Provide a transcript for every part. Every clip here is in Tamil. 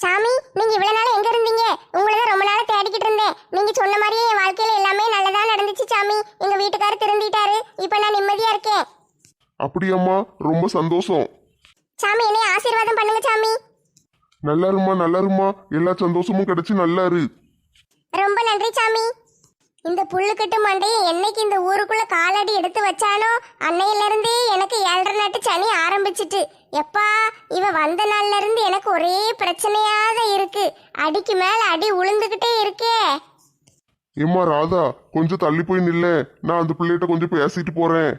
சாமி, நீங்க இவ்வளவு நாள் எங்க இருந்தீங்க? உங்களை தான் ரொம்ப நாளா தேடிக்கிட்டு இருந்தேன். நீங்க சொன்ன மாதிரியே என் வாழ்க்கையில எல்லாமே நல்லதா நடந்துச்சு சாமி. எங்க வீட்டுக்காரர் திருந்திட்டாரு. இப்ப நான் நிம்மதியா இருக்கேன். அப்படியாம்மா, ரொம்ப சந்தோஷம். சாமி, என்னை ஆசீர்வாதம் பண்ணுங்க சாமி. நல்லா இருமா, நல்லா இருமா. எல்லா சந்தோஷமும் கிடைச்சு நல்லா இரு. ரொம்ப நன்றி சாமி. இந்த புல்லுக்கட்டு மண்டையை என்னைக்கு இந்த ஊருக்குள்ள காலடி எடுத்து வச்சானோ அன்னையில இருந்தே எனக்கு 7.5 நாட்டு சனி ஆரம்பிச்சிட்டு. எப்பா, இவ வந்த நாள்ல இருந்து எனக்கு ஒரே பிரச்சனையாக இருக்கு. அடிக்கு மேல அடி உளுந்துகிட்டே இருக்கே. ஏம்மா ராதா, கொஞ்சம் தள்ளி போய் நில்ல. நான் அந்த பிள்ளைகிட்ட கொஞ்சம் பேசிட்டு போறேன்.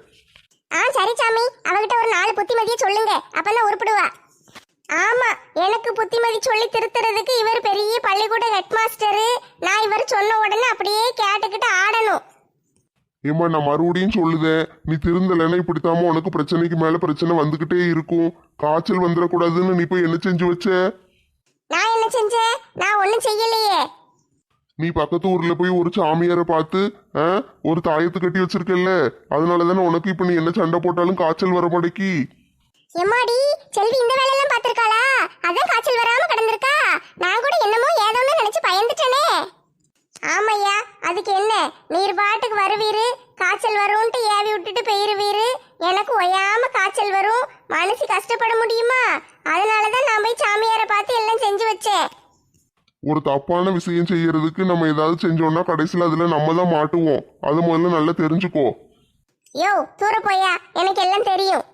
சரி சாமி, அவகிட்ட ஒரு 4 புத்திமதியை சொல்லுங்க, அப்பதான் உருப்பிடுவா. ஆமா, எனக்கு புத்திமதி சொல்லி திருத்துறதுக்கு இவர் பெரிய பள்ளிக்கூட ஹெட் மாஸ்டரு. நான் இவர் சொன்ன உடனே அப்படியே கேட்டுக்கிட்டு ஆடணும். ஏம்மா, நான் மறுபடியும் சொல்லுதேன், நீ திருந்தலைன்னா இப்படித்தாம உனக்கு பிரச்சனைக்கு மேல பிரச்சனை வந்துகிட்டே இருக்கும். காய்ச்சல் வந்துடக்கூடாதுன்னு நீ போய் என்ன செஞ்சு வச்ச? நான் என்ன செஞ்சேன்? நான் ஒன்னும் செய்யலையே. நீ பக்கத்து ஊர்ல போய் ஒரு சாமியாரை பார்த்து ஒரு தாயத்து கட்டி வச்சிருக்கல்ல, அதனாலதானே உனக்கு இப்ப நீ என்ன சண்டை போட்டாலும் காய்ச்சல் வர மாட்டேக்கி. எம்மாடி, செல்வி இந்த வேலையெல்லாம் பாத்திருக்காளா? அதான் காய்ச்சல் வராம கிடந்திருக்கா. நான் கூட என்னமோ ஏதோன்னு நினைச்சு பயந்துட்டேனே. ஆமையா, அதுக்கு என்ன, நீர் பாட்டுக்கு வருவீரு, காய்ச்சல் வரும்ட்டு ஏவி விட்டுட்டு போயிருவீரு. எனக்கு ஒய்யாம காய்ச்சல் வரும், மனசு கஷ்டப்பட முடியுமா? அதனாலதான் நான் போய் சாமியாரை பார்த்து எல்லாம் செஞ்சு வச்சேன். ஒரு தப்பான விஷயம் செய்யறதுக்கு நம்ம ஏதாவது செஞ்சோம்னா கடைசியில் அதுல நம்ம தான் மாட்டுவோம். அதை முதல்ல நல்லா தெரிஞ்சுக்கோ. யோ, தூர போயா, எனக்கு எல்லாம் தெரியும்.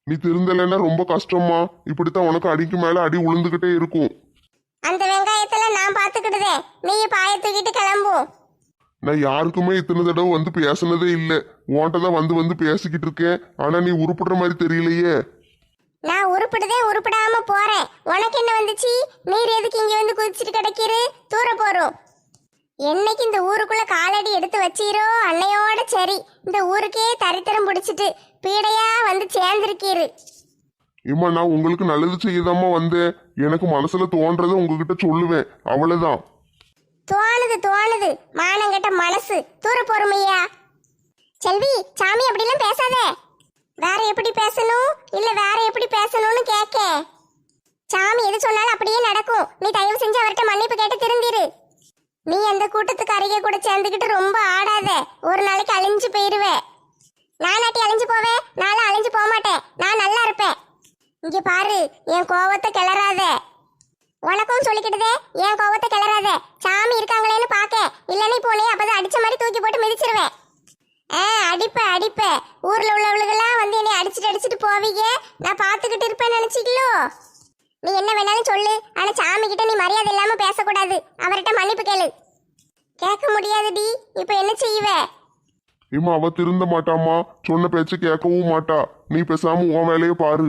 நீ திருந்தலைன்னா ரொம்ப கஷ்டமா. இப்படித்தான் உனக்கு அடிக்கு மேல அடி உளுந்துகிட்டே இருக்கும். அந்த வெங்காயத்துல நான் பாத்துக்கிடுதே, நீ பாய தூக்கிட்டு கிளம்பும். நான் யாருக்குமே இத்தனை தடவை வந்து பேசினதே இல்லை. உன்கிட்ட தான் வந்து வந்து பேசிக்கிட்டு இருக்கேன். ஆனா நீ உருப்படுற மாதிரி தெரியலையே. நான் உருப்பிடுதே, உருப்பிடாம போறேன். உனக்கு என்ன வந்துச்சு? நீர் எதுக்கு இங்க வந்து குதிச்சுட்டு கிடைக்கிறு? தூர போறோம். என்னைக்கு இந்த ஊருக்குள்ள காலடி எடுத்து வச்சீரோ அன்னையோட சரி, இந்த ஊருக்கே தரித்திரம் பிடிச்சிட்டு பீடையா வந்து சேர்ந்திருக்கீரு. ஏம்மா, நான் உங்களுக்கு நல்லது செய்யதாம்மா வந்தேன். எனக்கு மனசுல தோன்றதை உங்ககிட்ட சொல்லுவேன், அவ்வளவுதான். தோணுது மானங்கட்ட மனசு. தூர போறமையா. செல்வி, சாமி அப்படிலாம் பேசாத. வேற எப்படி பேசணும், இல்ல வேற எப்படி பேசணும்னு கேட்க. சாமி எது சொன்னாலும் அப்படியே நடக்கும். நீ தயவு செஞ்சு அவர்கிட்ட மன்னிப்பு கேட்டு திருந்திரு. நீ அந்த கூட்டத்துக்கு அருகே கூட சேர்ந்துக்கிட்டு ரொம்ப ஆடாத. ஒரு நாளைக்கு அழிஞ்சு போயிருவே. நானாட்டி அழிஞ்சு போவேன்? நானும் அழிஞ்சு போக மாட்டேன். நான் நல்லா இருப்பேன். இங்க பாரு, என் கோவத்தை கிளறாத. உனக்கும் சொல்லிக்கிட்டுதே, என் கோவத்தை கிளறாத. சாமி இருக்காங்களேன்னு பாக்க, இல்லன்னு போனே அப்பதான் அடிச்ச மாதிரி தூக்கி போட்டு மிதிச்சிருவேன். அடிப்ப ஊர்ல உள்ளவளுகெல்லாம் வந்து என்னை அடிச்சுட்டு போவீங்க. நான் பாத்துக்கிட்டு இருப்பேன் நினைச்சிக்கலோ? நீ என்ன வேணாலும் சொல்லு, ஆனா சாமி கிட்ட நீ மரியாதை இல்லாம பேசக்கூடாது. அவர்கிட்ட மன்னிப்பு கேளு. கேட்க முடியாதுடி, இப்ப என்ன செய்வ? ஏம்மா, அவ திருந்த மாட்டாமா. சொன்ன பேச்ச கேட்கவும் மாட்டா. நீ பேசாம உன் வேலையை பாரு.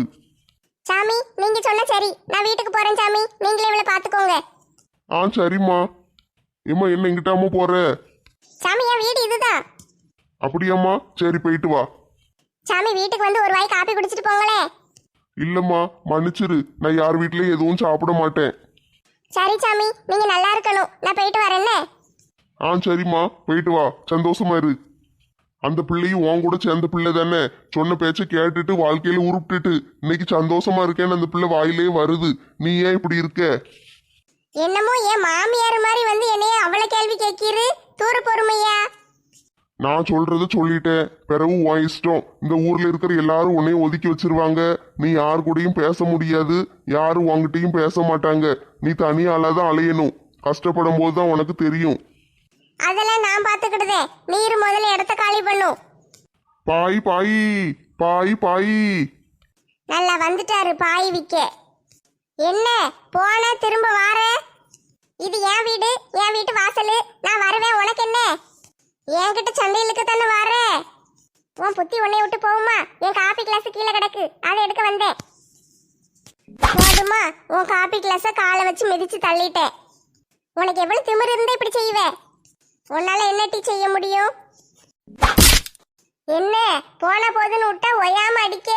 சாமி, நீங்க சொன்ன சரி, நான் வீட்டுக்கு போறேன் சாமி. நீங்களே இவளை பாத்துக்கோங்க. சரிம்மா. ஏம்மா, என்ன இங்கிட்டாம போற? சாமி, என் வீடு இதுதான். அப்படியாம்மா, சரி போயிட்டு வா. சாமி, வீட்டுக்கு வந்து ஒரு வாய் காப்பி குடிச்சிட்டு போங்களே. இல்லம்மா, மன்னிச்சிரு. நான் யார் வீட்லயும் எதுவும் சாப்பிட மாட்டேன். சரி சாமி, நீங்க நல்லா இருக்கணும். நான் போயிட்டு வரேன்னு. சரிம்மா, போயிட்டு வா. சந்தோஷமா இரு. அந்த பிள்ளையும் உன் கூட சேர்ந்த பிள்ளை தானே. சொன்ன பேச்ச கேட்டுட்டு வாழ்க்கையில உருப்பிட்டுட்டு இன்னைக்கு சந்தோஷமா இருக்கேன்னு அந்த பிள்ளை வாயிலே வருது. நீ ஏன் இப்படி இருக்க? என்னமோ என் மாமியார் மாதிரி வந்து என்னைய அவ்வளவு கேள்வி கேட்கிறீரு. தூர பொறுமையா. நான் சொல்றத சொல்லிட்டேன், பிறகு உன் இஷ்டம். இந்த ஊர்ல இருக்கிற எல்லாரும் உன்னையும் ஒதுக்கி வச்சிருவாங்க. நீ யாரு கூடயும் பேச முடியாது, யாரும் உன்கிட்டயும் பேச மாட்டாங்க. நீ தனியாலதான் அலையணும். கஷ்டப்படும் போதுதான் உனக்கு தெரியும். அதெல்லாம் நான் பாத்துக்கிடுதே. நீர் முதல்ல இடத்த காலி பண்ணும். பாய் பாய் பாய் பாய். நல்லா வந்துட்டாரு பாய் விக்க. என்ன போன திரும்ப வார? இது என் வீடு, என் வீட்டு வாசலு. நான் வருவேன். உனக்கு என்ன? என்கிட்ட சண்டையிலுக்கு தானே வார? உன் புத்தி உன்னை விட்டு போகுமா? என் காபி கிளாஸ் கீழே கிடக்கு, அதை எடுக்க வந்தேன். போதுமா? உன் காபி கிளாஸ காலை வச்சு மிதிச்சு தள்ளிட்டேன். உனக்கு எவ்வளவு திமிரு இருந்தா இப்படி செய்வே? உன்னால என்ன டீ செய்ய முடியும்? என்ன போன போதுன்னு விட்டா ஒயாம அடிக்க?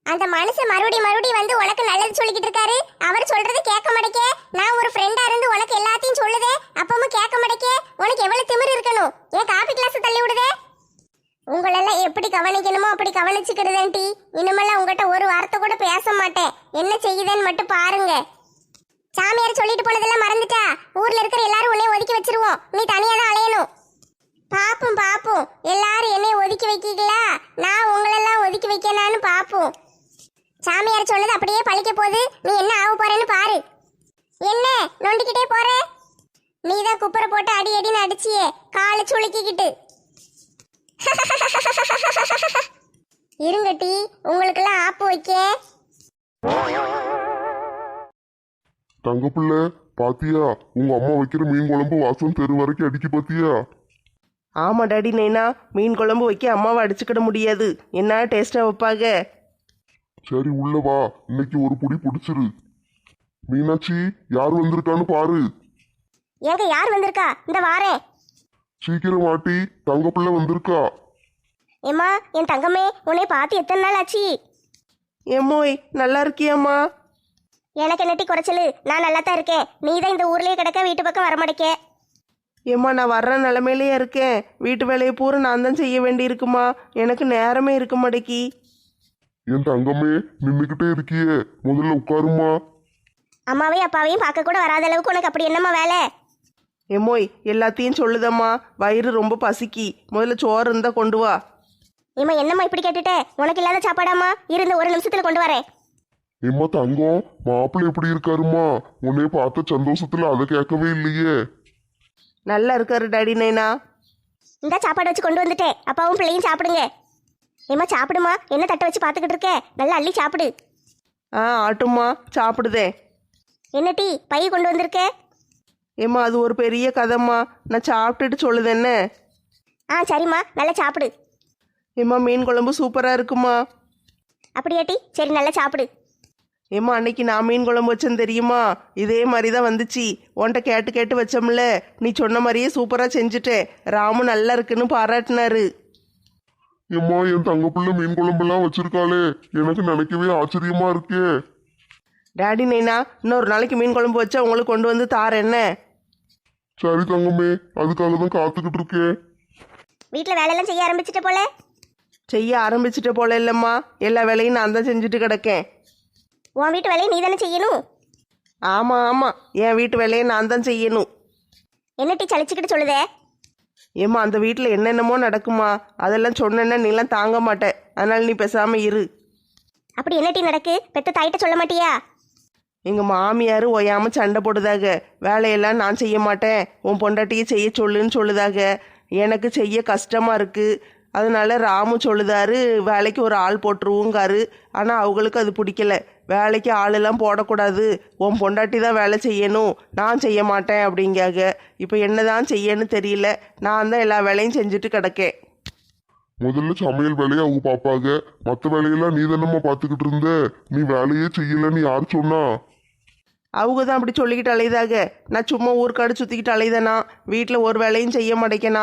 அந்த மனுஷன் மறுபடியும் வந்து உனக்கு நல்லது சொல்லிக்கிட்டு இருக்காரு. அவர் சொல்றது கேட்க மாட்டேக்க. நான் ஒரு ஃப்ரெண்டா இருந்து உனக்கு எல்லாத்தையும் சொல்லுதே, அப்பவும் கேட்க மாட்டேக்க. உனக்கு எவ்வளவு திமிரு இருக்கணும்? என் காபி கிளாஸ் தள்ளி விடுதே. உங்களெல்லாம் எப்படி கவனிக்கணுமோ அப்படி கவனிச்சுக்கிடுதேன் டீ. இனிமேல்லாம் உங்ககிட்ட ஒரு வார்த்தை கூட பேச மாட்டேன். என்ன செய்யுதேன்னு மட்டும் பாருங்க. சாமியார் சொல்லிட்டு போனதெல்லாம் மறந்துட்டா? ஊர்ல இருக்கிற எல்லாரும் உன்னை ஒதுக்கி வச்சிருவோம், நீ தனியா தான் அலையணும். பாப்போம் பாப்போம், எல்லாரும் என்னை ஒதுக்கி வைக்கீங்களா, நான் உங்களெல்லாம் ஒதுக்கி வைக்கனான்னு பாப்போம். சாமியார் சொன்னது அப்படியே பழிக்க போகுது, நீ என்ன ஆக போறேன்னு பாரு. என்ன நொண்டிக்கிட்டே போற? நீதான் குப்பரை போட்டு அடி அடின்னு அடிச்சியே, காலை சுளுக்கிக்கிட்டு. இருங்கட்டி, உங்களுக்கெல்லாம் ஆப்பு வைக்க. தங்கப்பிள்ளை பாத்தியா, உங்க அம்மா வைக்கிற மீன் குழம்பு வாசம் தெரு வரைக்கும் அடிக்கி பாத்தியா? ஆமா டாடி நைனா, மீன் குழம்பு வைக்க அம்மாவை அடிச்சுக்கிட முடியாது, என்ன டேஸ்டா வைப்பாங்க. சரி உள்ள வா, இன்னைக்கு ஒரு புடி பிடிச்சிரு. மீனாட்சி, யார் வந்திருக்கான்னு பாரு. ஏங்க யார் வந்திருக்கா? இந்த வாரேன். சீக்கிரம் வாட்டி, தங்கப்பிள்ளை வந்திருக்கா. ஏம்மா என் தங்கமே, உன்னை பார்த்து எத்தனை நாள் ஆச்சு? ஏமோய் நல்லா இருக்கியாம்மா? எனக்கு என்னட்டி குறைச்சலு, நான் நல்லா தான் இருக்கேன். நீ தான் இந்த ஊர்லயே கிடக்க, வீட்டு பக்கம் வரமாட்டேக்க. ஏம்மா நான் வர்ற நிலமையிலேயே இருக்கேன், வீட்டு வேலையை பூரா நான் தான் செய்ய வேண்டி இருக்குமா, எனக்கு நேரமே இருக்க மாட்டேக்கி. என் தங்கமே, நின்னுக்கிட்டே இருக்கியே, முதல்ல உட்காருமா. அம்மாவையும் அப்பாவையும் பார்க்க கூட வராத அளவுக்கு உனக்கு அப்படி என்னம்மா வேலை? ஏமோய் எல்லாத்தையும் சொல்லுதம்மா, வயிறு ரொம்ப பசிக்கி, முதல்ல சோறு இருந்தா கொண்டு வா. ஏம்மா என்னம்மா இப்படி கேட்டுட்ட? உனக்கு இல்லாத சாப்பாடாம்மா? இருந்த ஒரு நிமிஷத்துல கொண்டு வரேன். ஏம்மா தங்கம், மாப்பிள்ளை எப்படி இருக்காருமா? உன்னைய பார்த்த சந்தோஷத்துல அதை கேட்கவே இல்லையே. நல்லா இருக்காரு டாடி நைனா. இந்த சாப்பாடு வச்சு கொண்டு வந்துட்டேன், அப்பாவும் பிள்ளையும் சாப்பிடுங்க. ஏம்மா சாப்பிடுமா, என்ன தட்டை வச்சு பார்த்துக்கிட்டு இருக்க? நல்லா அள்ளி சாப்பிடு. ஆட்டுமா சாப்பிடுதே. என்ன டீ பை கொண்டு வந்திருக்க? ஏம்மா அது ஒரு பெரிய கதைம்மா, நான் சாப்பிட்டுட்டு சொல்லுது என்ன. சரிம்மா, நல்லா சாப்பிடு. ஏம்மா மீன் குழம்பு சூப்பராக இருக்குமா. அப்படியா டீ? சரி நல்லா சாப்பிடு. ஏம்மா அன்னைக்கு நான் மீன் குழம்பு வச்சேன்னு தெரியுமா, இதே மாதிரி தான் வந்துச்சு. உன்கிட்ட கேட்டு கேட்டு வச்சோம்ல, நீ சொன்ன மாதிரியே சூப்பராக செஞ்சுட்டேன். ராமு நல்லா இருக்குன்னு பாராட்டினாரு. ஏம்மா என் தங்கப்பிள்ளை மீன் குழம்பெல்லாம் வச்சிருக்காளே, எனக்கு நினைக்கவே ஆச்சரியமா இருக்கே. டாடி நைனா, இன்னொரு நாளைக்கு மீன் குழம்பு வச்சா உங்களுக்கு கொண்டு வந்து தாரேன் என்ன. சரி தங்கமே, அதுக்காக தான் காத்துக்கிட்டு இருக்கேன். வீட்டில் வேலையெல்லாம் செய்ய ஆரம்பிச்சிட்ட போல? செய்ய ஆரம்பிச்சிட்ட போல இல்லைம்மா, எல்லா வேலையும் நான் தான் செஞ்சுட்டு கிடக்கேன். உன் வீட்டு வேலையை நீ தானே செய்யணும். ஆமாம் ஆமாம், என் வீட்டு வேலையை நான் தான் செய்யணும். என்ன டீ சலிச்சுக்கிட்டு சொல்லுதே? ஏம்மா அந்த வீட்டில் என்னென்னமோ நடக்குமா, அதெல்லாம் சொன்னேன்னா நீலாம் தாங்க மாட்டேன், அதனால நீ பேசாமல் இரு. அப்படி என்ன டீ நடக்கு? பெத்த தாயிட்ட சொல்ல மாட்டியா? எங்கள் மாமியார் ஓயாமல் சண்டை போடுதாக, வேலையெல்லாம் நான் செய்ய மாட்டேன், உன் பொண்டாட்டியை செய்ய சொல்லுன்னு சொல்லுதாக. எனக்கு செய்ய கஷ்டமாக இருக்குது, அதனால ராமு சொல்லுதாரு வேலைக்கு ஒரு ஆள் போட்டுருவோங்காரு. ஆனால் அவங்களுக்கு அது பிடிக்கல, வேலைக்கு ஆளெல்லாம் போடக்கூடாது, உன் பொண்டாட்டி தான் வேலை செய்யணும், நான் செய்ய மாட்டேன் அப்படிங்காக. இப்போ என்ன தான் செய்யன்னு தெரியல, நான் தான் எல்லா வேலையும் செஞ்சுட்டு கிடக்கேன். முதல்ல சமையல் வேலையை அவங்க பாப்பாங்க, மற்ற வேலையெல்லாம் நீ தானம்மா பார்த்துக்கிட்டு இருந்த. நீ வேலையே செய்யலன்னு யார் சொன்னா? அவங்க தான் அப்படி சொல்லிக்கிட்டு அலையுதாக. நான் சும்மா ஊருக்காடு சுற்றிக்கிட்டு அலைதனா, வீட்டில் ஒரு வேலையும் செய்ய மாட்டேக்கனா,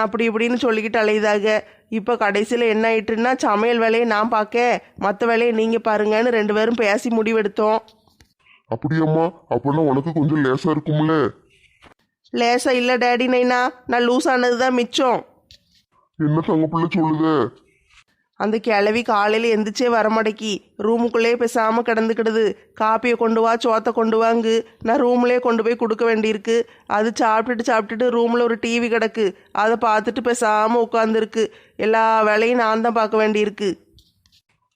அப்படி இப்படின்னு சொல்லிக்கிட்டு அலையுதாக. இப்போ கடைசியில் என்ன ஆயிட்டுன்னா, சமையல் வேலையை நான் பார்க்க, மற்ற வேலையை நீங்கள் பாருங்கன்னு 2 பேரும் பேசி முடிவெடுத்தோம். அப்படியாம்மா, அப்போனா உனக்கு கொஞ்சம் லேசா இருக்கும்ல. லேசா இல்லை டேடி நைனா, நான் லூஸ் ஆனது தான் மிச்சம். என்ன தங்கப்பிள்ளை சொல்லுதே? அந்த கிளவி காலையில் எந்திரிச்சே வரமாட்டேக்கி, ரூமுக்குள்ளேயே பேசாமல் கிடந்துக்கிடுது. காப்பியை கொண்டு வா, சோத்தை கொண்டு வாங்கு, நான் ரூம்லேயே கொண்டு போய் கொடுக்க வேண்டியிருக்கு. அது சாப்பிட்டுட்டு ரூமில் ஒரு டிவி கிடக்கு, அதை பார்த்துட்டு பேசாமல் உட்காந்துருக்கு. எல்லா வேலையும் நான் தான் பார்க்க வேண்டியிருக்கு.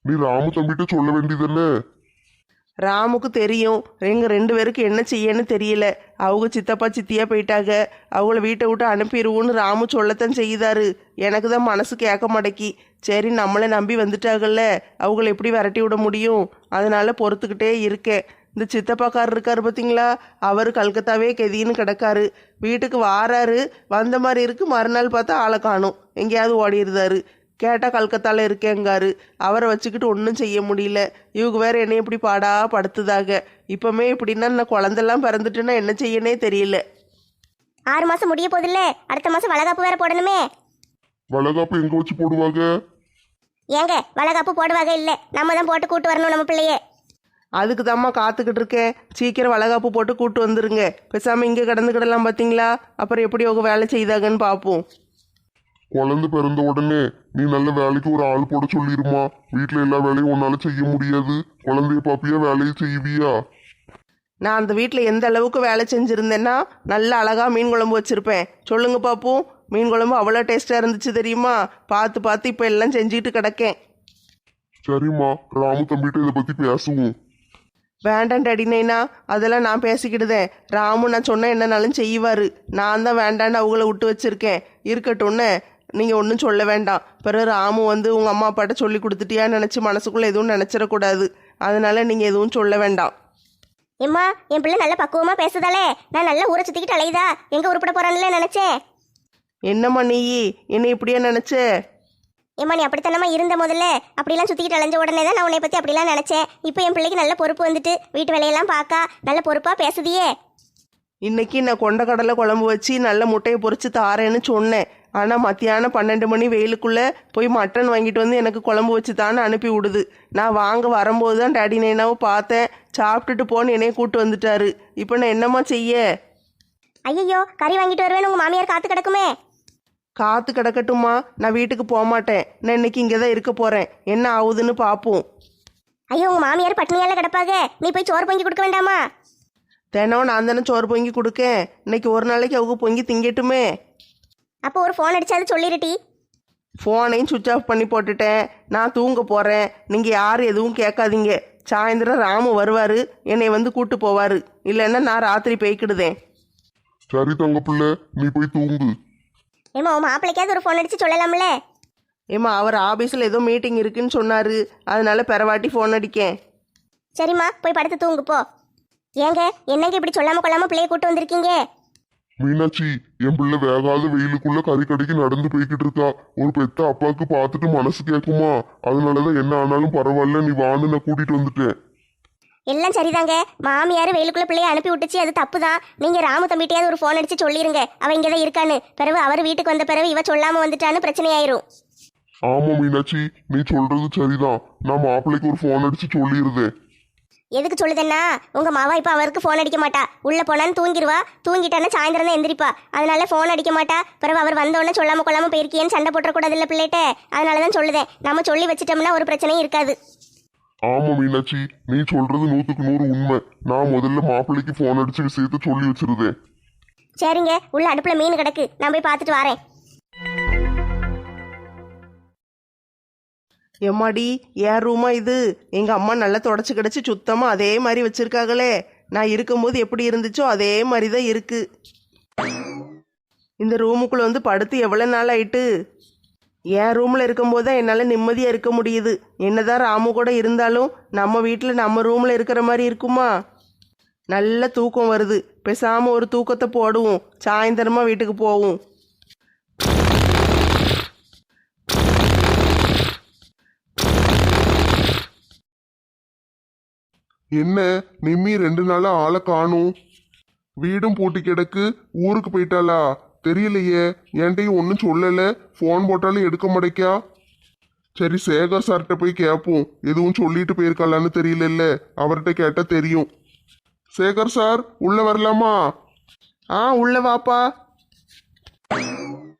நீ ராமு தம்பிட்ட சொல்ல வேண்டியதுன்னு. ராமுக்கு தெரியும், எங்கள் 2 பேருக்கு என்ன செய்யன்னு தெரியல. அவங்க சித்தப்பா சித்தியா போயிட்டாங்க, அவங்கள வீட்டை விட்டு அனுப்பிடுவோன்னு ராமு சொல்லத்தான் செய்தாரு. எனக்கு தான் மனசு கேட்க மாட்டேக்கி. சரி நம்மளை நம்பி வந்துட்டாங்கல்ல, அவங்கள எப்படி விரட்டி விட முடியும், அதனால பொறுத்துக்கிட்டே இருக்கேன். இந்த சித்தப்பாக்காரர் இருக்காரு பார்த்தீங்களா, அவர் கல்கத்தாவே கெதின்னு கிடக்காரு. வீட்டுக்கு வாராரு, வந்த மாதிரி இருக்கு, மறுநாள் பார்த்தா ஆளை காணும், எங்கேயாவது ஓடிடுதாரு. கேட்டால் கல்கத்தாவில் இருக்கேங்காரு. அவரை வச்சுக்கிட்டு ஒன்றும் செய்ய முடியல. இவங்க வேற என்னை எப்படி பாடா படுத்துதாக. இப்போமே இப்படின்னா நான் குழந்தெல்லாம் பிறந்துட்டுன்னா என்ன செய்யனே தெரியல. 6 மாசம் முடிய போதில்ல, அடுத்த மாசம் வளகாப்பு வேற போடணுமே. வளகாப்பு எங்க வச்சு போடுவாங்க? ஏங்க வளகாப்பு போடுவாங்க இல்ல, நம்ம தான் போட்டு கூட்டு வரணும் நம்ம பிள்ளைய. அதுக்கு தாம்மா காத்துக்கிட்டு இருக்கேன். சீக்கிரம் வளகாப்பு போட்டு கூட்டு வந்துருங்க. பேசாமல் இங்கே கிடந்துக்கிடலாம் பார்த்தீங்களா, அப்புறம் எப்படி அவங்க வேலை செய்தாங்கன்னு பார்ப்போம். குழந்தை பிறந்த உடனே நீ நல்ல வேலைக்கு ஒரு ஆள் போட சொல்லிருமா. வீட்டுல எல்லா வேலையும் உன்னால செய்ய முடியாது. குழந்தைய பாப்பியா, வேலையை செய்வியா? நான் அந்த வீட்டில் எந்த அளவுக்கு வேலை செஞ்சுருந்தேன்னா நல்ல அழகாக மீன் குழம்பு வச்சுருப்பேன். சொல்லுங்க பாப்போம், மீன் குழம்பு அவ்வளோ டேஸ்ட்டாக இருந்துச்சு தெரியுமா? பார்த்து பார்த்து இப்போ எல்லாம் செஞ்சுட்டு கிடக்கேன். சரிம்மா, ராமு தம்பிகிட்ட இதை பத்தி பேசுவோம். வேண்டாம் டாடி நைனா, அதெல்லாம் நான் பேசிக்கிடுதேன். ராமு நான் சொன்ன என்னன்னாலும் செய்வார். நான் தான் வேண்டான்னு அவங்கள விட்டு வச்சுருக்கேன். இருக்கட்டும்னு நீங்கள் ஒன்றும் சொல்ல வேண்டாம். பிறகு ராமு வந்து உங்கள் அம்மா அப்பாட்ட சொல்லி கொடுத்துட்டியான்னு நினச்சி மனசுக்குள்ளே எதுவும் நினச்சிடக்கூடாது. அதனால நீங்கள் எதுவும் சொல்ல வேண்டாம். ஏம்மா, என் பிள்ளை நல்ல பக்குவமா பேசுதாலே, நான் நல்லா ஊரை சுத்திக்கிட்டு அலையுதா, எங்க உருப்பட போறான்ல நினைச்சேன். என்னம்மா நீ என்னை இப்படியா நினச்ச? ஏம்மா, நீ அப்படித்தானமா இருந்த முதல்ல, அப்படிலாம் சுத்திக்கிட்டு அலைஞ்ச உடனே தான் நான் உன்னை பத்தி அப்படிலாம் நினைச்சேன். இப்போ என் பிள்ளைக்கு நல்ல பொறுப்பு வந்துட்டு வீட்டு வேலையெல்லாம் பார்க்கா, நல்ல பொறுப்பா பேசுதியே. இன்னைக்கு நான் கொண்டக்கடலை குழம்பு வச்சு நல்ல முட்டையை பொரிச்சு தாரேன்னு சொன்னேன். ஆனால் மத்தியானம் 12 மணி வெயிலுக்குள்ளே போய் மட்டன் வாங்கிட்டு வந்து எனக்கு குழம்பு வச்சு தானே அனுப்பி விடுது. நான் வாங்க வரும்போது தான் டாடி நைனாவை பார்த்தேன். சாப்பிட்டுட்டு போன்னு என்னைய கூட்டு வந்துட்டாரு. இப்போ நான் என்னம்மா செய்ய? ஐயோ, கறி வாங்கிட்டு வருவேன்னு உங்க மாமியார் காத்து கிடக்குமே. காத்து கிடக்கட்டுமா, நான் வீட்டுக்கு போக மாட்டேன். நான் இன்னைக்கு இங்கே தான் இருக்க போகிறேன். என்ன ஆகுதுன்னு பார்ப்போம். ஐயோ, உங்க மாமியார் பட்னியால கிடப்பாக, நீ போய் சோறு பொங்கி கொடுக்க வேண்டாமா? தினம் நான் தானே சோறு பொங்கி கொடுக்கேன். இன்னைக்கு ஒரு நாளைக்கு அவங்க பொங்கி திங்கட்டுமே. அப்போ ஒரு ஃபோன் அடிச்சாது சொல்லிருட்டி. ஃபோனையும் சுவிட்ச் ஆஃப் பண்ணி போட்டுட்டேன். நான் தூங்க போகிறேன். நீங்கள் யாரும் எதுவும் கேட்காதீங்க. சாயந்தரம் ராமு வருவார், என்னை வந்து கூட்டு போவார். இல்லைன்னா நான் ராத்திரி போய்க்கிடுதேன். சரி தங்க பிள்ளை, நீ போய் தூங்கு. ஏம்மா, உன் மாப்பிள்ளைக்காவது ஒரு ஃபோன் அடிச்சு சொல்லலாம்ல. ஏம்மா, அவர் ஆஃபீஸில் ஏதோ மீட்டிங் இருக்குன்னு சொன்னார். அதனால பெறவாட்டி ஃபோன் அடிக்கேன். சரிம்மா, போய் படுத்து தூங்கு போ. ஏங்க, என்னங்க இப்படி சொல்லாம கொள்ளாம பிள்ளைய கூட்டு வந்திருக்கீங்க? மீனாட்சி, என் பிள்ளை வேகாத வெயிலுக்குள்ள கறி கடைக்கு நடந்து போய்கிட்டு இருக்கா. ஒரு பெத்த அப்பாவுக்கு பார்த்துட்டு மனசு கேட்குமா? அதனாலதான் என்ன ஆனாலும் பரவாயில்ல, நீ வான்னு நான் கூட்டிட்டு வந்துட்டேன். எல்லாம் சரிதாங்க. மாமியார் வெயிலுக்குள்ள பிள்ளைய அனுப்பி விட்டுச்சு, அது தப்பு தான். நீங்க ராமு தம்பிட்டையாவது ஒரு ஃபோன் அடிச்சு சொல்லிருங்க, அவ இங்கதான் இருக்கான்னு. பிறகு அவர் வீட்டுக்கு வந்த பிறகு இவ சொல்லாம வந்துட்டான்னு பிரச்சனை ஆயிரும். ஆமா மீனாட்சி, நீ சொல்றது சரிதான். நான் மாப்பிள்ளைக்கு ஒரு ஃபோன் அடிச்சு சொல்லிடுதேன். எதுக்கு சொல்லுதேன்னா, உங்க மாவா இப்ப அவருக்கு ஃபோன் அடிக்க மாட்டா. உள்ள போனான்னு தூங்கிடுவா, தூங்கிட்டான்னா சாயந்தரம் தான் எந்திரிப்பா. அதனால ஃபோன் அடிக்க மாட்டா. பிறகு அவர் வந்தோடனே சொல்லாம கொள்ளாம போயிருக்கியேன்னு சண்டை போட்டுறக்கூடாது இல்ல பிள்ளைகிட்ட. அதனாலதான் சொல்லுதேன், நம்ம சொல்லி வச்சிட்டோம்னா ஒரு பிரச்சனையும் இருக்காது. ஆமா மீனாட்சி, நீ சொல்றது 100க்கு 100 உண்மை. நான் முதல்ல மாப்பிள்ளைக்கு ஃபோன் அடிச்சு விஷயத்த சொல்லி வச்சிருந்தேன். சரிங்க, உள்ள அடுப்புல மீன் கிடக்கு, நான் போய் பார்த்துட்டு வரேன். எம்மாடி, ஏன் ரூமா இது? எங்கள் அம்மா நல்லா தொடச்சி கிடச்சி சுத்தமாக அதே மாதிரி வச்சுருக்காங்களே. நான் இருக்கும்போது எப்படி இருந்துச்சோ அதே மாதிரி தான் இருக்குது. இந்த ரூமுக்குள்ளே வந்து படுத்து எவ்வளோ நாள் ஆயிட்டு? என் ரூமில் இருக்கும்போது தான் என்னால் நிம்மதியாக இருக்க முடியுது. என்னதான் ராமு கூட இருந்தாலும் நம்ம வீட்டில் நம்ம ரூமில் இருக்கிற மாதிரி இருக்குமா? நல்ல தூக்கம் வருது. பேசாமல் ஒரு தூக்கத்தை போடுவோம், சாயந்தரமாக வீட்டுக்கு போவோம். என்ன நிம்மி 2 நாளா ஆளை காணும்? வீடும் பூட்டி கிடக்கு. ஊருக்கு போயிட்டாளா தெரியலையே. என்கிட்டயும் ஒன்றும் சொல்லல. ஃபோன் போட்டாலும் எடுக்க மாட்டேக்கா. சரி, சேகர் சார்கிட்ட போய் கேட்போம். எதுவும் சொல்லிட்டு போயிருக்காளான்னு தெரியல. அவர்கிட்ட கேட்டா தெரியும். சேகர் சார், உள்ள வரலாமா? உள்ள வாப்பா.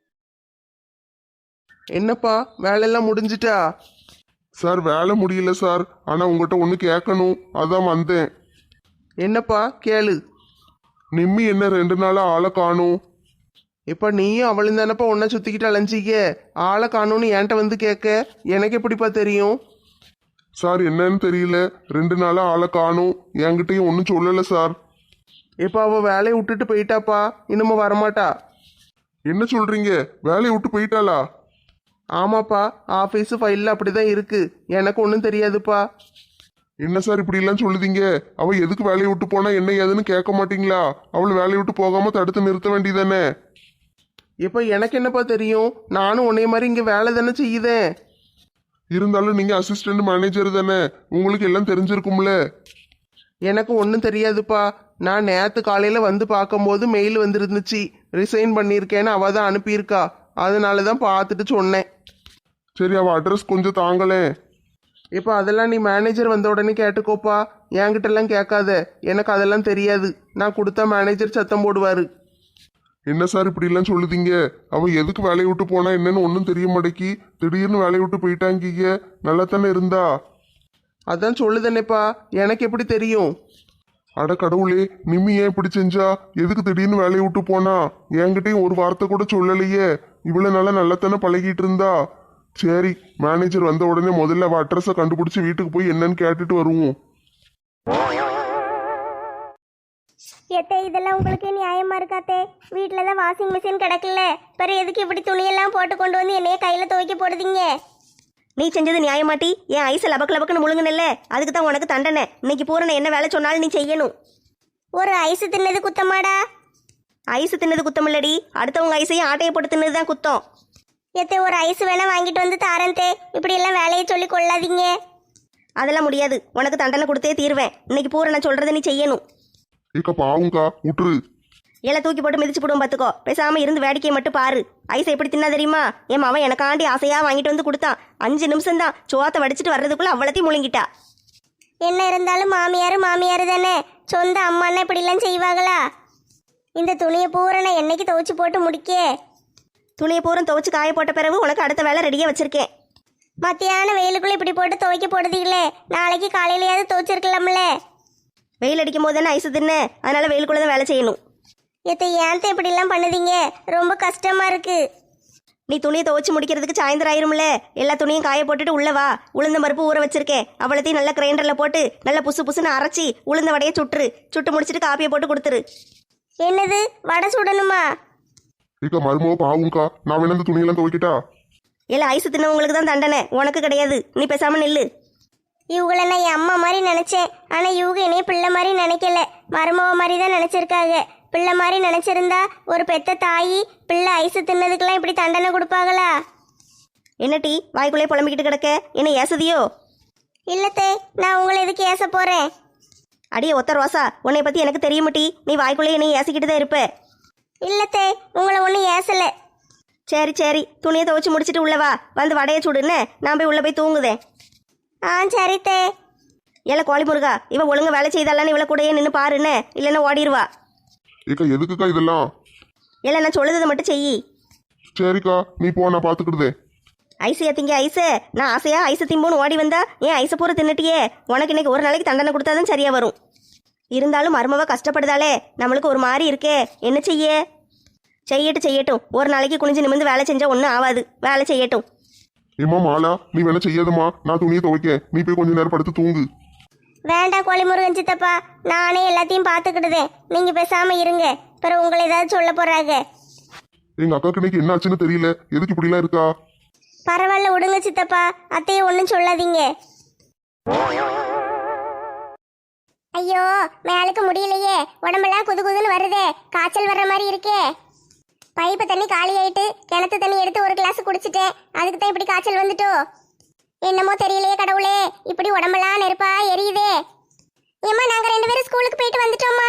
என்னப்பா, வேலையெல்லாம் முடிஞ்சிட்டா? சார், வேலை முடியல சார். ஆனால் உங்கள்கிட்ட ஒன்று கேட்கணும், அதான் வந்தேன். என்னப்பா கேளு. நிம்மி என்ன 2 நாளா ஆளை காணும்? இப்போ நீயும் அவளும் தானப்பா ஒன்றா சுற்றிக்கிட்டு அலைஞ்சிக்க. ஆளை காணும்னு என்கிட்ட வந்து கேட்க எனக்கு எப்படிப்பா தெரியும்? சார், என்னன்னு தெரியல, 2 நாளா ஆளை காணும். என்கிட்டயும் ஒன்றும் சொல்லலை சார். இப்போ அவள் வேலையை விட்டுட்டு போயிட்டாப்பா, இன்னமும் வரமாட்டா. என்ன சொல்றீங்க? வேலையை விட்டு போயிட்டாளா? ஆமாப்பா, ஆஃபீஸு ஃபைலில் அப்படி தான் இருக்குது. எனக்கு ஒன்றும் தெரியாதுப்பா. என்ன சார் இப்படிலாம் சொல்லுதீங்க? அவள் எதுக்கு வேலையை விட்டு போனா என்ன ஏதுன்னு கேட்க மாட்டீங்களா? அவளை வேலையை விட்டு போகாம தடுத்து நிறுத்த வேண்டியதானே? இப்போ எனக்கு என்னப்பா தெரியும்? நானும் உன்னைய மாதிரி இங்கே வேலை தானே செய்யுதேன். இருந்தாலும் நீங்க அசிஸ்டன்ட் மேனேஜர் தானே, உங்களுக்கு எல்லாம் தெரிஞ்சிருக்கும்ல. எனக்கு ஒன்றும் தெரியாதுப்பா. நான் நேற்று காலையில் வந்து பார்க்கும்போது மெயில் வந்துருந்துச்சு, ரிசைன் பண்ணியிருக்கேன்னு அவள் தான் அனுப்பியிருக்கா. அதனால தான் பார்த்துட்டு சொன்னேன். சரி, அவள் அட்ரஸ் கொஞ்சம் தாங்களேன். இப்போ அதெல்லாம் நீ மேனேஜர் வந்த உடனே கேட்டுக்கோப்பா, என்கிட்டலாம் கேட்காத. எனக்கு அதெல்லாம் தெரியாது. நான் கொடுத்தா மேனேஜர் சத்தம் போடுவார். என்ன சார் இப்படிலாம் சொல்லுதீங்க? அவள் எதுக்கு வேலையை விட்டு போனா என்னன்னு ஒன்றும் தெரிய மாட்டேக்கி. திடீர்னு வேலையை விட்டு போயிட்டாங்க. நல்லா தானே இருந்தா. அதான் சொல்லுதேனேப்பா, எனக்கு எப்படி தெரியும்? அட கடவுளே, நிம்மி ஏன் இப்படி செஞ்சா? எதுக்கு திடீர்னு வேலையை விட்டு போனா? என்கிட்டயும் ஒரு வார்த்தை கூட சொல்லலையே. இவ்வளவு நாளா நல்லத்தானே பழகிட்டு இருந்தா. சரி, மேனேஜர் வந்த உடனே முதல்ல அவ அட்ரஸை கண்டுபிடிச்சு வீட்டுக்கு போய் என்னன்னு கேட்டுட்டு வருவோம். எத்தே இதெல்லாம் உங்களுக்கு நியாயமா இருக்காத்தே? வீட்டில் தான் வாஷிங் மிஷின் கிடக்கல, பிற எதுக்கு இப்படி துணியெல்லாம் போட்டு கொண்டு வந்து என்னைய கையில் துவைக்க போடுதீங்க? நீ செஞ்சது நியாயமாட்டி? என் ஐஸை லபக்கு லபக்குன்னு முழுங்குனல்ல, அதுக்கு தான் உனக்கு தண்டனை. இன்னைக்கு பூரண என்ன வேலை சொன்னாலும் நீ செய்யணும். ஒரு ஐஸ் தின்னது குத்தமாடா? ஐஸ் தின்னது குத்தம் இல்லடி, அடுத்தவங்க ஐஸையும் ஆட்டையை போட்டு தின்னது தான் குத்தம். எத்தே ஒரு ஐஸ் வேணா வாங்கிட்டு வந்து தாரேன் தே. இப்படி எல்லாம் வேலையை சொல்லி கொள்ளாதீங்க. அதெல்லாம் முடியாது, உனக்கு தண்டனை கொடுத்தே தீர்வேன். இன்னைக்கு பூரண சொல்றதை நீ செய்யணும். ஏக்கா பாவுங்கா, விட்டுரு. எல்லாம் தூக்கி போட்டு மிதிச்சு போடுவோம் பார்த்துக்கோ. பேசாம இருந்து வேடிக்கையை மட்டும் பாரு. ஐஸை எப்படி தின்னா தெரியுமா? என் மவன் எனக்காண்டி ஆசையா வாங்கிட்டு வந்து கொடுத்தான். 5 நிமிஷம் தான் சோத்தை வடிச்சிட்டு வர்றதுக்குள்ள அவ்வளத்தையும் முழுங்கிட்டா. என்ன இருந்தாலும் மாமியார் மாமியார் தானே. சொந்த அம்மான்னா இப்படிலாம் செய்வாங்களா? இந்த துணியை பூரா நான் என்னைக்கு துவைச்சு போட்டு முடிக்க? துணியை பூரம் துவைச்சு காய போட்ட பிறகு உனக்கு அடுத்த வேலை ரெடியாக வச்சிருக்கேன். மத்தியான வெயிலுக்குள்ள இப்படி போட்டு துவைக்க போடுதீங்களே, நாளைக்கு காலையிலயாவது துவைச்சிருக்கலாம்ல. வெயில் அடிக்கும் போது தானே ஐஸ் தின்னு, அதனால வெயிலுக்குள்ள தான் வேலை செய்யணும். எத்த ஏன்த்த இப்படிலாம் பண்ணுதீங்க? ரொம்ப கஷ்டமா இருக்கு. நீ துணியை துவைச்சு முடிக்கிறதுக்கு சாயந்தரம் ஆயிரும்ல. எல்லா துணியும் காய போட்டுட்டு உள்ள வா. உளுந்த பருப்பு ஊற வச்சிருக்கேன், அவ்வளோத்தையும் நல்லா கிரைண்டரில் போட்டு நல்லா புசு புசுன்னு அரைச்சி உளுந்த வடையை சுட்டு முடிச்சிட்டு காப்பியை போட்டு கொடுத்துரு. என்னது, வடை சுடணுமா? ஏக்கா மருமவ பாவுங்கா, நான் வேணா இந்த துணியெல்லாம் துவைக்கிட்டா? எல்லாம் ஐஸ் தின்னவங்களுக்கு தான் தண்டனை, உனக்கு கிடையாது. நீ பேசாம நில்லு. இவங்கள நான் என் அம்மா மாதிரி நினைச்சேன், ஆனா இவங்க என்னைய பிள்ளை மாதிரி நினைக்கல, மருமவ மாதிரி தான் நினைச்சிருக்காங்க. பிள்ளை மாதிரி நினைச்சிருந்தா ஒரு பெத்த தாயி பிள்ளை ஐஸ் தின்னதுக்கெல்லாம் இப்படி தண்டனை கொடுப்பாங்களா? என்ன டீ வாய்க்குள்ளே புலம்பிக்கிட்டு கிடக்க? என்ன ஏசதியோ? இல்லத்தே, நான் உங்களை எதுக்கு ஏச போறேன்? அடியே ஒத்த ரோசா, உன்னை பத்தி எனக்கு தெரியுமா டீ? நீ வாய்க்குள்ளே என்னை ஏசிக்கிட்டு தான் இருப்ப. இல்லத்தே, உங்களை ஒன்றும் ஏசல. சரி சரி, துணியை துவைச்சு முடிச்சிட்டு உள்ள வா. வந்து வடையை சுடுன்னு நான் போய் உள்ள போய் தூங்குதேன். ஆ சரித்தே. ஏல கோழி முருகா, இவ ஒழுங்கா வேலை செய்தாலான்னு இவளை கூடயே நின்று பாருன்னு, இல்லைன்னா ஓடிடுவா. ஏக்கா எதுக்குக்கா இதெல்லாம்? இல்லை நான் சொல்லுறதை மட்டும் செய். சரிக்கா, நீ போ, நான் பாத்துக்கிடுதே. Ice ஏத்திங்க ice. நான் ஆசையா ஐஸை திம்போன்னு ஓடி வந்தா ஏன் ஐஸை பூரா தின்னுட்டியே? உனக்கு இன்னைக்கு ஒரு நாளைக்கு தண்டனை கொடுத்தாதான் சரியா வரும். இருந்தாலும் மருமவ கஷ்டப்படுதாலே, நம்மளுக்கு ஒரு மாதிரி இருக்கே. என்ன செய்யட்டும். ஒரு நாளைக்கு குனிஞ்சு நிமிந்து வேலை செஞ்சா ஒன்றும் ஆகாது. வேலை செய்யட்டும். ஏம்மா மாலா, நீ வேணா செய்யாதம்மா, நான் துணியை துவைக்க. நீ போய் கொஞ்ச நேரம் படுத்து தூங்கு. வேண்டாம் கோழிமுருகன் சித்தப்பா, நானே எல்லாத்தையும் பார்த்துக்கிடுதேன். நீங்க பேசாம இருங்க, பிறகு உங்களை ஏதாவது சொல்ல போறாங்க. எங்க அக்காக்கு இன்னைக்கு என்ன ஆச்சுன்னு தெரியல. எதுக்கு இப்படிலாம் இருக்கா? பரவாயில்ல விடுங்க சித்தப்பா, அத்தையை ஒன்றும் சொல்லாதீங்க. ஐயோ, மேலுக்கு முடியலையே, உடம்பெல்லாம் குது குதுன்னு வருதே, காய்ச்சல் வர்ற மாதிரி இருக்கே. பைப்பு தண்ணி காலி ஆயிட்டு கிணத்து தண்ணி எடுத்து ஒரு கிளாஸ் குடிச்சிட்டேன், அதுக்கு தான் இப்படி காய்ச்சல் வந்துட்டோ என்னமோ தெரியலையே கடவுளே, இப்படி உடம்பெல்லாம் நெருப்பா எரியுதே. ஏம்மா, நாங்க 2 பேரும் ஸ்கூலுக்கு போயிட்டு வந்துட்டோம்மா.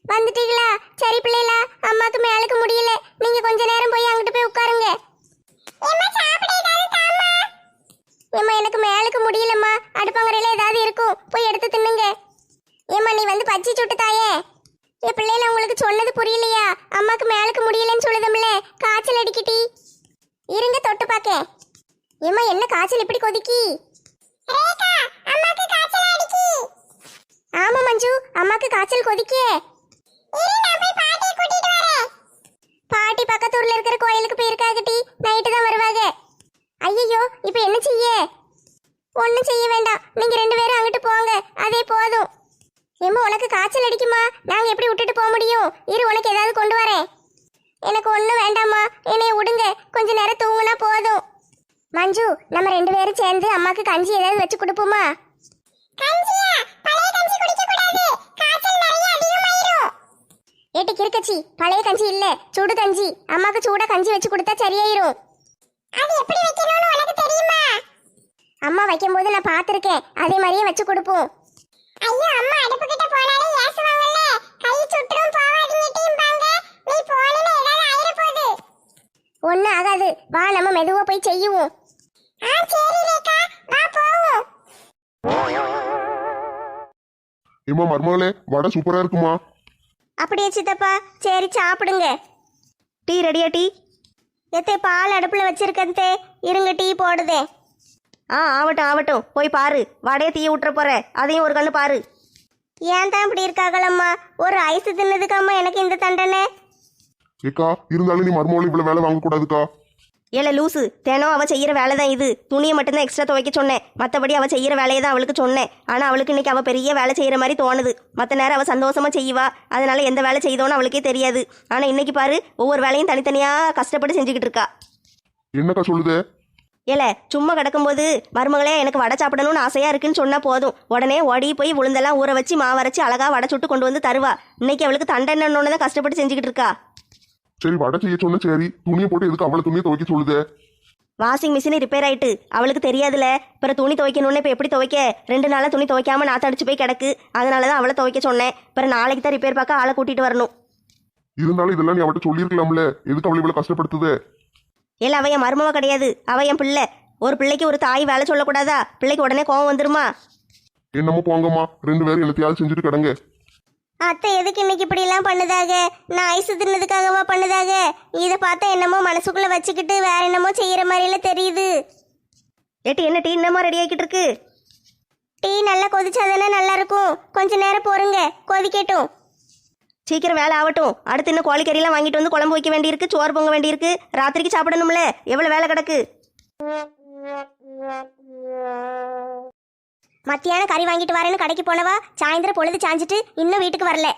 வந்துட்டீங்களா? சரி பிள்ளைகளா, அம்மாக்கு மேலுக்கு முடியல, நீங்க கொஞ்ச நேரம் போய் அங்கிட்டு போய் உட்காருங்க. ஏம்மா, எனக்கு மேலுக்கு முடியலம்மா, அடுப்பங்கரையில ஏதாவது இருக்கும், போய் எடுத்து தின்னுங்க. ஏம்மா, நீ வந்து பச்சி சுட்டு தாயே. என் பிள்ளைல உங்களுக்கு சொன்னது புரியலையா? அம்மாக்கு மேலுக்கு முடியலன்னு சொல்லுதம்ல, காய்ச்சல் அடிக்கிட்டி. இருங்க தொட்டு பாக்க. ஏம்மா, என்ன காய்ச்சல் இப்படி கொதிக்கி? ஆமா மஞ்சு, அம்மாக்கு காய்ச்சல் கொதிக்கே. பாட்டி பக்கத்தூர்ல இருக்கிற கோயிலுக்கு போயிருக்காகட்டி, நைட்டு தான் வருவாங்க. ஐயோ, இப்ப என்ன செய்ய? ஒன்னும் செய்ய வேண்டாம், நீங்க 2 பேரும் அங்கிட்டு போங்க, அதே போதும். ஏம்மா, உனக்கு காய்ச்சல் அடிக்குமா? நாங்க எப்படி விட்டுட்டு போக முடியும்? இரு, உனக்கு ஏதாவது கொண்டு வரேன். எனக்கு ஒன்றும் வேண்டாம்மா, என்னைய விடுங்க, கொஞ்ச நேரம் தூங்குனா போதும். மஞ்சு, நம்ம 2 பேரும் சேர்ந்து அம்மாக்கு கஞ்சி ஏதாவது வச்சு கொடுப்போமா? ஏட்டி கிறுக்கச்சி, பழைய கஞ்சி இல்ல, சுடு கஞ்சி. அம்மாக்கு சூடா கஞ்சி வச்சு கொடுத்தா சரியாயிரும். அம்மா வைக்கும்போது நான் பார்த்திருக்கேன், அதே மாதிரியே வச்சு கொடுப்போம். ஐயோ அம்மா, அடுப்பு கிட்ட போனாலே ஏசுவாங்கல்ல, கை சுற்றும் போவாதீங்கட்டீம்பாங்க. நீ போனேனா ஏதாவது ஆயிர போகுது. ஒண்ணு ஆகாது, வா நம்ம மெதுவா போய் செய்யுவோம். சரி ரேகா, வா போவோம். ஏம்மா மருமகளே, வடை சூப்பரா இருக்குமா? அப்படியே சித்தப்பா, சரி சாப்பிடுங்க. டீ ரெடியா டீ? எத்தே பால் அடுப்புல வச்சிருக்கே, இருங்க டீ போடுதே. ஆகட்டும் போய் பாரு. வடையை தீய விட்டுற போற, அதையும் ஒரு கண்ணு பாரு. ஏன் தான் இப்படி இருக்காங்களம்மா? ஒரு ஐஸ் தின்னதுக்காம்மா எனக்கு இந்த தண்டனை? ஏக்கா இருந்தாலும் நீ மருமகளும் இவ்வளவு வேலை வாங்கக்கூடாதுக்கா. ஏல லூசு, தினம் அவள் செய்கிற வேலை தான் இது. துணியை மட்டும்தான் எக்ஸ்ட்ரா துவைக்க சொன்னேன், மற்றபடி அவள் செய்கிற வேலையை தான் அவளுக்கு சொன்னேன். ஆனால் அவளுக்கு இன்னைக்கு அவள் பெரிய வேலை செய்கிற மாதிரி தோணுது. மற்ற நேரம் அவள் சந்தோஷமாக செய்வா, அதனால எந்த வேலை செய்தோன்னு அவளுக்கே தெரியாது. ஆனால் இன்னைக்கு பாரு, ஒவ்வொரு வேலையும் தனித்தனியாக கஷ்டப்பட்டு செஞ்சுக்கிட்டு இருக்கா. என்னக்கா சொல்லுதே? ஏல சும்மா கிடக்கும்போது மருமகளே எனக்கு வடை சாப்பிடணும்னு ஆசையாக இருக்குன்னு சொன்னால் போதும், உடனே ஓடி போய் உளுந்தெல்லாம் ஊற வச்சு மாவரைச்சி அழகாக வடை சுட்டு கொண்டு வந்து தருவா. இன்னைக்கு அவளுக்கு தண்டனைன்னு தான் கஷ்டப்பட்டு செஞ்சுக்கிட்டு இருக்கா. சரி வடை செய்ய சொன்ன சரி, துணியை போட்டு எதுக்கு அவளை துணியை துவைக்க சொல்லுதே? வாஷிங் மிஷின் ரிப்பேர் ஆயிட்டு, அவளுக்கு தெரியாதுல. அப்புறம் துணி துவைக்கணும்னு இப்போ எப்படி துவைக்க? 2 நாளாக துணி துவைக்காம நாத்தடிச்சு போய் கிடக்கு, அதனால தான் அவளை துவைக்க சொன்னேன். அப்புறம் நாளைக்கு தான் ரிப்பேர் பார்க்க ஆளை கூட்டிட்டு வரணும். இருந்தாலும் இதெல்லாம் நீ அவட்ட சொல்லியிருக்கலாம்ல, எதுக்கு அவளை இவ்வளவு கஷ்டப்படுத்துதே? இல்லை அவள் என் மருமவ கிடையாது, அவள் என் பிள்ளை. ஒரு பிள்ளைக்கு ஒரு தாய் வேலை சொல்லக்கூடாதா? பிள்ளைக்கு உடனே கோவம் வந்துருமா? என்னமோ போங்கம்மா, 2 பேரும் என்னத்தையாவது செஞ்சுட்டு கிடங்க. அத்தை எதுக்கு இன்னைக்கு இப்படி எல்லாம் பண்ணுதாக? நான் ஐஸ் தின்னதுக்காகவா பண்ணுதாக? இதை பார்த்தா என்னமோ மனசுக்குள்ள வச்சுக்கிட்டு வேற என்னமோ செய்யற மாதிரில தெரியுது. ஏட்டி என்ன டீ இன்னமா ரெடி ஆகிட்டு இருக்கு? டீ நல்லா கொதிச்சாதானே நல்லா இருக்கும். கொஞ்ச நேரம் பொறுங்க, கொதிக்கட்டும். சீக்கிரம் வேலை ஆகட்டும். அடுத்து இன்னும் கோழிக்கறியெல்லாம் வாங்கிட்டு வந்து குழம்பு வைக்க வேண்டியிருக்கு, சோறு பொங்க வேண்டியிருக்கு, ராத்திரிக்கு சாப்பிடணும்ல. எவ்வளோ வேலை கிடக்கு. மத்தியானம் கறி வாங்கிட்டு வரேன்னு கடைக்கு போனவா சாயந்தரம் பொழுது சாஞ்சிட்டு இன்னும் வீட்டுக்கு வரல.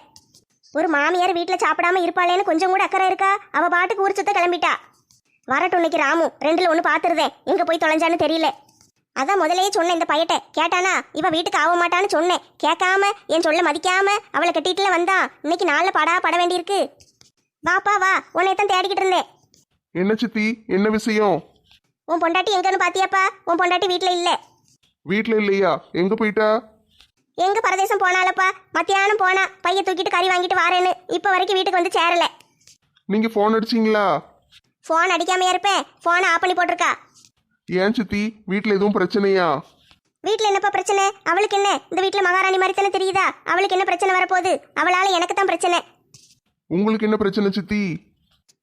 ஒரு மாமியார் வீட்டில் சாப்பிடாம இருப்பாளேன்னு கொஞ்சம் கூட அக்கறை இருக்கா? அவ பாட்டுக்கு ஊர் சுத்த கிளம்பிட்டா. வரட்டும் இன்னைக்கு ராமு, 2ல் 1 பார்த்துருதேன். எங்க போய் தொலைஞ்சான்னு தெரியல. அதான் முதலையே சொன்னேன் இந்த பையட்ட. கேட்டானா? இவ வீட்டுக்கு ஆக மாட்டான்னு சொன்னேன். கேட்காம என் சொல்ல மதிக்காம அவளை கட்டிட்டுல வந்தா. இன்னைக்கு நாளில் பட வேண்டியிருக்கு. வாப்பா வா, உன்னைத்தான் தேடிக்கிட்டு இருந்தேன். என்ன சித்தி, என்ன விஷயம்? உன் பொண்டாட்டி எங்கன்னு பாத்தியாப்பா? உன் பொண்டாட்டி வீட்டில் இல்லை. வீட்டுல இல்லையா? எங்க போயிட்டா? எங்க பரதேசம் போனாலப்பா. மத்தியானம் போனா பைய தூக்கிட்டு கறி வாங்கிட்டு வரேன்னு இப்ப வரைக்கும் வீட்டுக்கு வந்து சேரல. நீங்க போன் அடிச்சீங்களா? போன் அடிக்காமையா இருப்பேன், போனை ஆஃப் பண்ணி போட்டிருக்கா. ஏன் சித்தி, வீட்டுல எதுவும் பிரச்சனையா? வீட்டுல என்னப்பா பிரச்சனை? அவளுக்கு என்ன? இந்த வீட்டுல மகாராணி மாதிரி தானே தெரியுதா? அவளுக்கு என்ன பிரச்சனை வரப்போகுது? அவளால எனக்கு தான் பிரச்சனை. உங்களுக்கு என்ன பிரச்சனை சித்தி?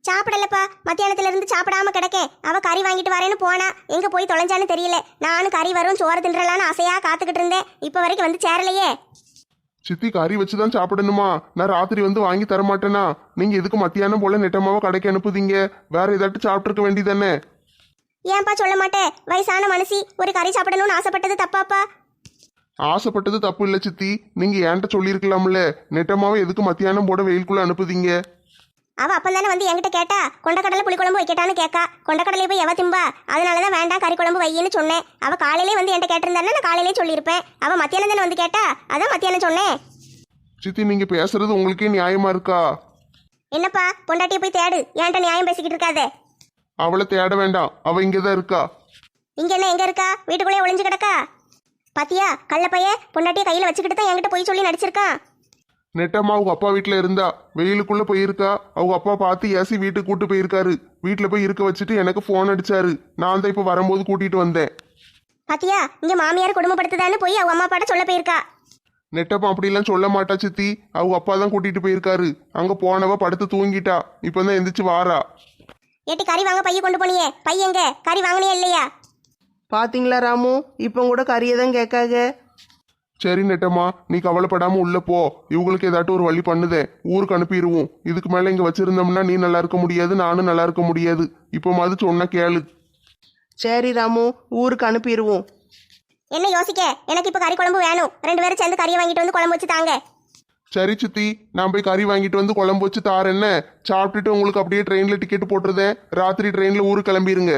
சாப்பிடலப்பா, மத்தியானத்துல இருந்து சாப்பிடாம கிடக்கேன். அவ கறி வாங்கிட்டு வரேன்னு போனா, எங்க போய் தொலைஞ்சான்னு தெரியல. நானும் கறி வரும் சோறு தின்றலான்னு ஆசையா காத்துக்கிட்டு இருந்தேன். இப்ப வரைக்கும் வந்து சேரலையே. சித்தி கறி வச்சுதான் சாப்பிடணுமா? நான் ராத்திரி வந்து வாங்கி தர மாட்டேனா? நீங்க எதுக்கு மத்தியானம் போல நெட்டமாவா கடைக்கு அனுப்புதீங்க? வேற ஏதாட்டு சாப்பிட்டுருக்க வேண்டியதானே? ஏன்பா சொல்ல மாட்டேன்? வயசான மனுஷி ஒரு கறி சாப்பிடணும்னு ஆசைப்பட்டது தப்பாப்பா? ஆசைப்பட்டது தப்பு இல்ல சித்தி, நீங்க ஏன்ட்ட சொல்லியிருக்கலாம்ல. நெட்டமாவே எதுக்கு மத்தியானம் போட வெயிலுக்குள்ள அனுப்புதீங்க? அவ அப்பந்தானே வந்து என்கிட்ட கேட்டா, கொண்டக்கடலை புளிக்குழம்பு வைக்கட்டான்னு கேட்கா. கொண்டக்கடலை போய் எவ திம்பா? அதனாலதான் வேண்டாம் கறி குழம்பு வையின்னு சொன்னேன். அவ காலையிலே வந்து என்கிட்ட கேட்டிருந்தானே நான் காலையிலே சொல்லியிருப்பேன். அவ மத்தியானம் தானே வந்து கேட்டா, அதான் மத்தியானம் சொன்னேன். சித்தி நீங்க பேசுறது உங்களுக்கே நியாயமா இருக்கா? என்னப்பா, பொண்டாட்டியை போய் தேடு, என்கிட்ட நியாயம் பேசிக்கிட்டு இருக்காதே. அவளை தேட வேண்டாம், அவ இங்கதான் இருக்கா. இங்க என்ன எங்க இருக்கா? வீட்டுக்குள்ளே ஒளிஞ்சு கிடக்கா. பாத்தியா, கள்ள பைய பொண்டாட்டியை கையில வச்சுக்கிட்டு தான் என்கிட்ட போய் சொல்லி நடிச்சிருக்கான். நெட்டம்மா அவங்க அப்பா வீட்டுல இருந்தா, வெயிலுக்குள்ள போயிருக்கா. அவங்க அப்பா பார்த்து ஏசி வீட்டுக்கு கூட்டு போயிருக்காரு. வீட்டுல போய் இருக்க வச்சுட்டு எனக்கு போன் அடிச்சாரு. நான் தான் இப்ப வரும்போது கூட்டிட்டு வந்தேன். பாத்தியா, இங்க மாமியார் குடும்பப்படுத்துதான்னு போய் அவங்க அம்மா அப்பாட்ட சொல்ல போயிருக்கா. நெட்டப்பா அப்படிலாம் சொல்ல மாட்டா சித்தி, அவங்க அப்பா தான் கூட்டிட்டு போயிருக்காரு. அங்க போனவ படுத்து தூங்கிட்டா, இப்பதான் எந்திரிச்சு வாரா. ஏட்டி கறி வாங்க பைய கொண்டு போனியே, பை எங்க? கறி வாங்கினியா இல்லையா? பாத்தீங்களா ராமு, இப்போ கூட கறியை தான் கேட்காக. சரி நெட்டம்மா, நீ கவலைப்படாம உள்ள போ. இவங்களுக்கு ஏதாட்டும் ஒரு வழி பண்ணுதே, ஊருக்கு அனுப்பிடுவோம். இதுக்கு மேல இங்க வச்சிருந்தோம்னா நீ நல்லா இருக்க முடியாது, நானும் நல்லா இருக்க முடியாது. இப்போ மாதிரி சொன்னா கேளு. சரி ராமு, ஊருக்கு அனுப்பிடுவோம். என்ன யோசிக்க? எனக்கு இப்ப கறி குழம்பு வேணும். 2 பேரும் சேர்ந்து கறியை வாங்கிட்டு வந்து குழம்பு வச்சு தாங்க. சரி சித்தி, நான் போய் கறி வாங்கிட்டு வந்து குழம்பு வச்சு தாரேன்ன. சாப்பிட்டுட்டு உங்களுக்கு அப்படியே ட்ரெயின்ல டிக்கெட் போட்டுருதேன். ராத்திரி ட்ரெயின்ல ஊருக்கு கிளம்பிருங்க.